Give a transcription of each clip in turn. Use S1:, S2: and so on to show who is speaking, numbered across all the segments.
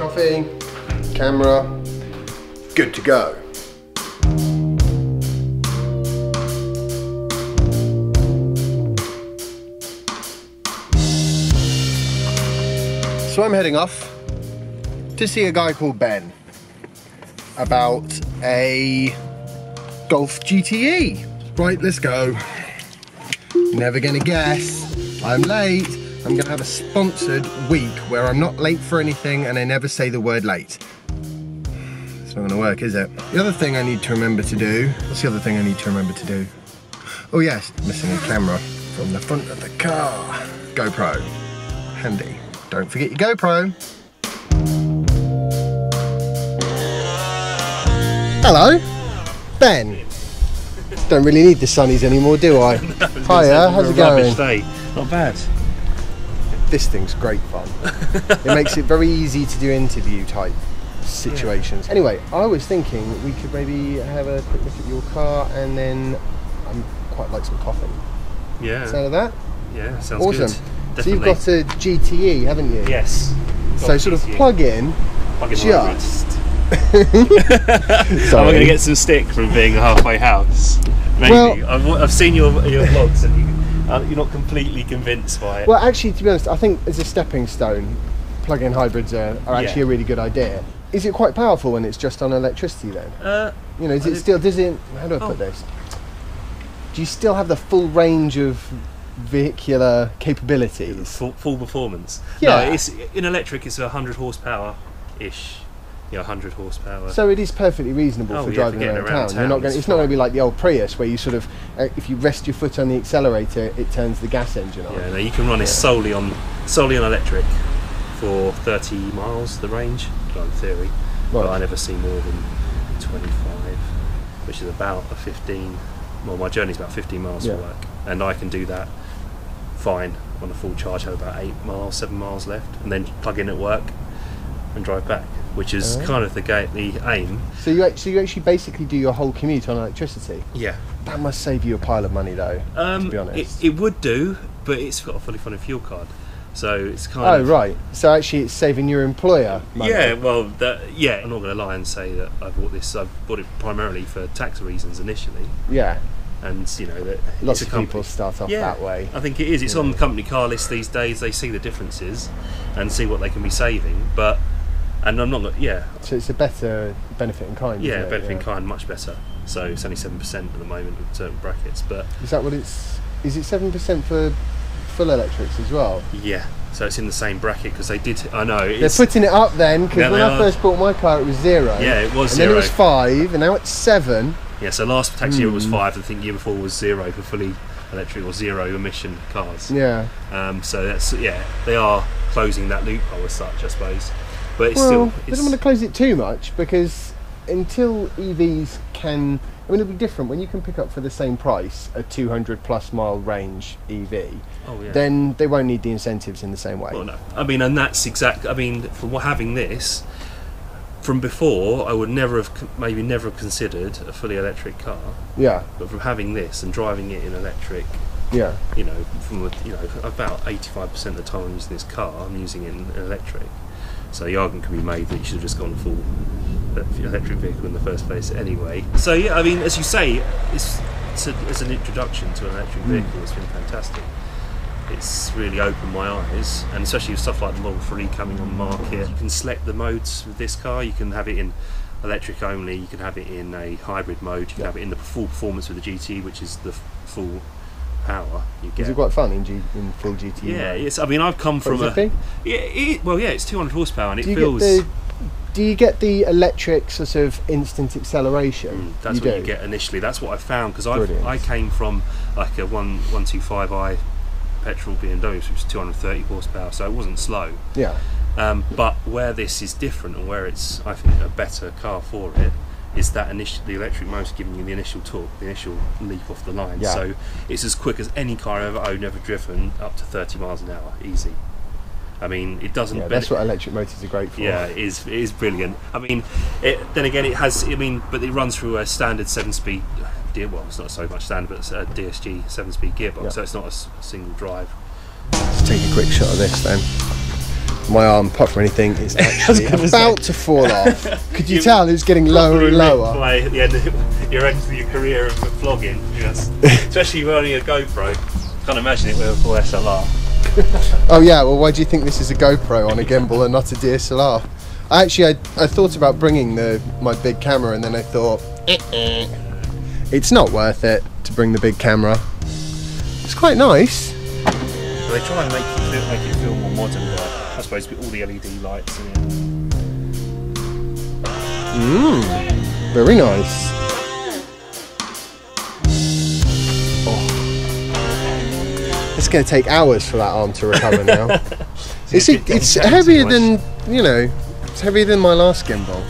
S1: Coffee, camera, good to go. So I'm heading off to see a guy called Ben about a Golf GTE. Right, let's go. Never gonna guess. I'm late. I'm gonna have a sponsored week where I'm not late for anything and I never say the word late. It's not gonna work, is it? The other thing I need to remember to do, what's the other thing I need to remember to do? Oh yes, missing a camera from the front of the car. GoPro, handy. Don't forget your GoPro. Hello, Ben. Don't really need the sunnies anymore, do I?
S2: No,
S1: Hiya, how's it going?
S2: Day. Not bad.
S1: This thing's great fun. It makes it very easy to do interview type situations. Yeah. Anyway, I was thinking we could maybe have a quick look at your car and then I'd quite like some coffee.
S2: Yeah.
S1: Sound of that?
S2: Yeah, sounds
S1: awesome.
S2: Good. Definitely.
S1: So you've got a GTE, haven't you?
S2: Yes.
S1: So sort of plug in
S2: just. I'm going to get some stick from being a halfway house. Maybe. Well, I've seen your vlogs and you're not completely convinced by it.
S1: Well, actually, to be honest, I think as a stepping stone, plug-in hybrids are actually a really good idea. Is it quite powerful when it's just on electricity then? You know, is it still, how do I put this? Do you still have the full range of vehicular capabilities?
S2: Full performance?
S1: Yeah.
S2: No, it's, in electric it's 100 horsepower-ish. Yeah, 100 horsepower.
S1: So it is perfectly reasonable for driving around town. You're not going. It's not going to be like the old Prius where you sort of, if you rest your foot on the accelerator, it turns the gas engine on.
S2: Yeah, no, you can run it solely on electric for 30 miles the range, in theory. Right. But I never see more than 25, which is about a 15. Well, my journey's about 15 miles to work, and I can do that fine on a full charge. I have about 8 miles, 7 miles left, and then plug in at work and drive back, which is kind of the aim. So you actually basically do your whole commute on electricity? Yeah. That must save you a pile of money though, to be honest. It would do, but it's got a fully funded fuel card. So it's kind of... Oh right, so actually it's saving your employer money. Yeah, well, I'm not going to lie and say that I bought this. I bought it primarily for tax reasons initially. Yeah. And you know that lots of people start off that way. I think it is. It's on the company car list these days. They see the differences and see what they can be saving. But and I'm not. Yeah. So it's a better benefit in kind. Yeah, benefit in kind, much better. So it's only 7% at the moment with certain brackets. But is that what it's? Is it 7% for full electrics as well? Yeah. So it's in the same bracket because they did. I know they're putting it up then because when I first bought my car it was 0. Yeah, it was 0. And then it was 5, and now it's 7. Yeah, so last tax year it was 5. I think the year before was 0 for fully electric or 0 emission cars. Yeah. So that's they are closing that loophole as such, I suppose. But it's still. They don't want to close it too much because until EVs can. I mean, it'll be different when you can pick up for the same price a 200+ mile range EV. Oh, yeah. Then they won't need the incentives in the same way. Well, no. I mean, and that's exactly. I mean, for having this. From before, I would never have considered a fully electric car. Yeah. But from having this and driving it in electric, yeah. You know, about 85% of the time I'm using this car, I'm using it in electric. So the argument can be made that you should have just gone full electric vehicle in the first place anyway. So yeah, I mean, as you say, it's an introduction to an electric vehicle. It's been fantastic. It's really opened my eyes, and especially with stuff like the Model 3 coming on the market. You can select the modes with this car. You can have it in electric only, you can have it in a hybrid mode, you can have it in the full performance with the GT, which is the full power you get. Is it quite fun in full GT? Yeah, yes. I mean, I've come from it's 200 horsepower and it feels... Do you get the electric sort of instant acceleration? That's what you get initially. That's what I found, because I came from like a 125i petrol BMW, which was 230 horsepower, so it wasn't slow. Yeah. But where this is different and where it's, I think, a better car for it, is that the electric motor giving you the initial torque, the initial leap off the line. Yeah. So it's as quick as any car I've ever owned, ever driven, up to 30 miles an hour, easy. I mean, it doesn't. Yeah, that's what electric motors are great for. Yeah, it is brilliant. I mean, then again, it has. I mean, but it runs through a standard 7-speed. Well, it's not so much standard, but it's a DSG 7-speed gearbox, so it's not a single drive. Let's take a quick shot of this then.
S1: My arm, apart from anything, is actually about to fall off. Could you tell it was getting lower and lower?
S2: By the end of your career of vlogging, yes. Especially with only a GoPro. Can't imagine it with a full SLR.
S1: Oh yeah, well why do you think this is a GoPro on a gimbal and not a DSLR? I thought about bringing my big camera, and then I thought, it's not worth it to bring the big camera. It's quite nice.
S2: Well, they try and make it feel more modern, like, I suppose, with all the LED lights in it.
S1: Very nice. It's going to take hours for that arm to recover now. It's heavier than, you know, it's heavier than my last gimbal,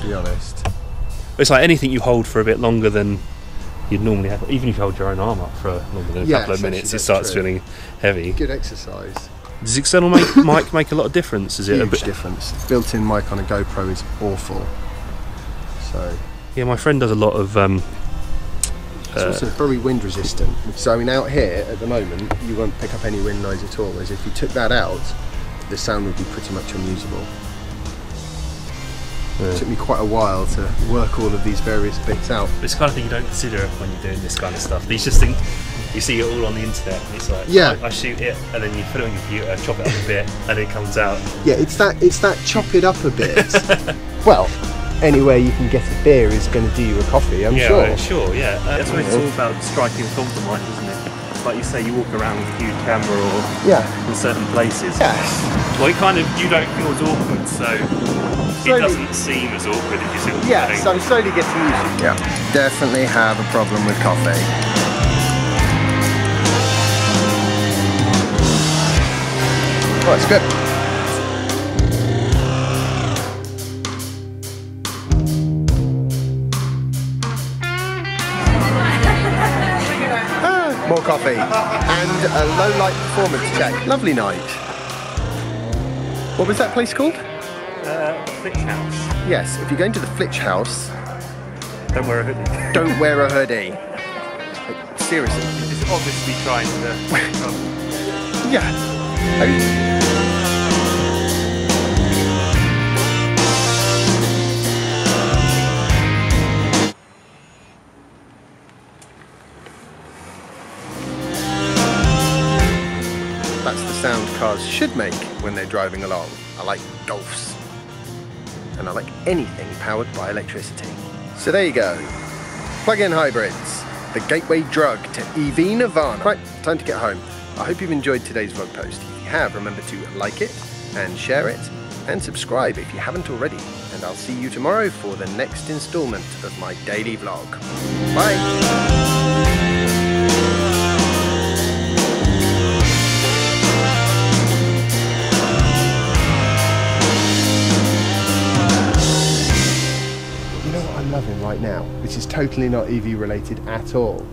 S1: to be honest.
S2: It's like anything you hold for a bit longer than you'd normally have. Even if you hold your own arm up for longer than a couple of minutes, it starts feeling heavy. Good
S1: exercise.
S2: Does external mic make a lot of difference? Is it
S1: Huge
S2: a bit
S1: difference? Built-in mic on a GoPro is awful. So
S2: yeah, my friend does a lot of.
S1: It's also very wind resistant. So I mean, out here at the moment, you won't pick up any wind noise at all. Whereas if you took that out, the sound would be pretty much unusable. Yeah. It took me quite a while to work all of these various bits out.
S2: It's the kind of thing you don't consider when you're doing this kind of stuff. You just think, you see it all on the internet, and it's like,
S1: yeah,
S2: I shoot it, and then you put it on your computer, chop it up a bit, and it comes out.
S1: Yeah, it's that chop it up a bit. Well, anywhere you can get a beer is going to do you a coffee, I'm sure.
S2: Yeah, sure, yeah. That's what it's all about, striking a compromise, isn't it? Like you say, you walk around with a huge camera or in certain places.
S1: Yes.
S2: Well, you don't feel as awkward, so it doesn't seem as awkward if you see what I'm saying.
S1: So I'm slowly getting used to it. Yeah, definitely have a problem with coffee. Oh, it's good. More coffee and a low light performance check. Lovely night. What was that place called?
S2: Flitch House.
S1: Yes, if you're going to the Flitch House,
S2: don't wear a hoodie.
S1: Don't wear a hoodie. Like, seriously.
S2: It's obviously trying to.
S1: Yeah. That's the sound cars should make when they're driving along. I like Golfs. And I like anything powered by electricity. So there you go. Plug-in hybrids. The gateway drug to EV Nirvana. Right, time to get home. I hope you've enjoyed today's vlog post. If you have, remember to like it and share it and subscribe if you haven't already. And I'll see you tomorrow for the next installment of my daily vlog. Bye! I'm loving right now, which is totally not EV related at all.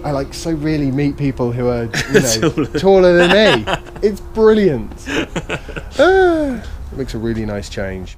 S1: I like so really meet people who are, you know, taller than me. It's brilliant. It makes a really nice change.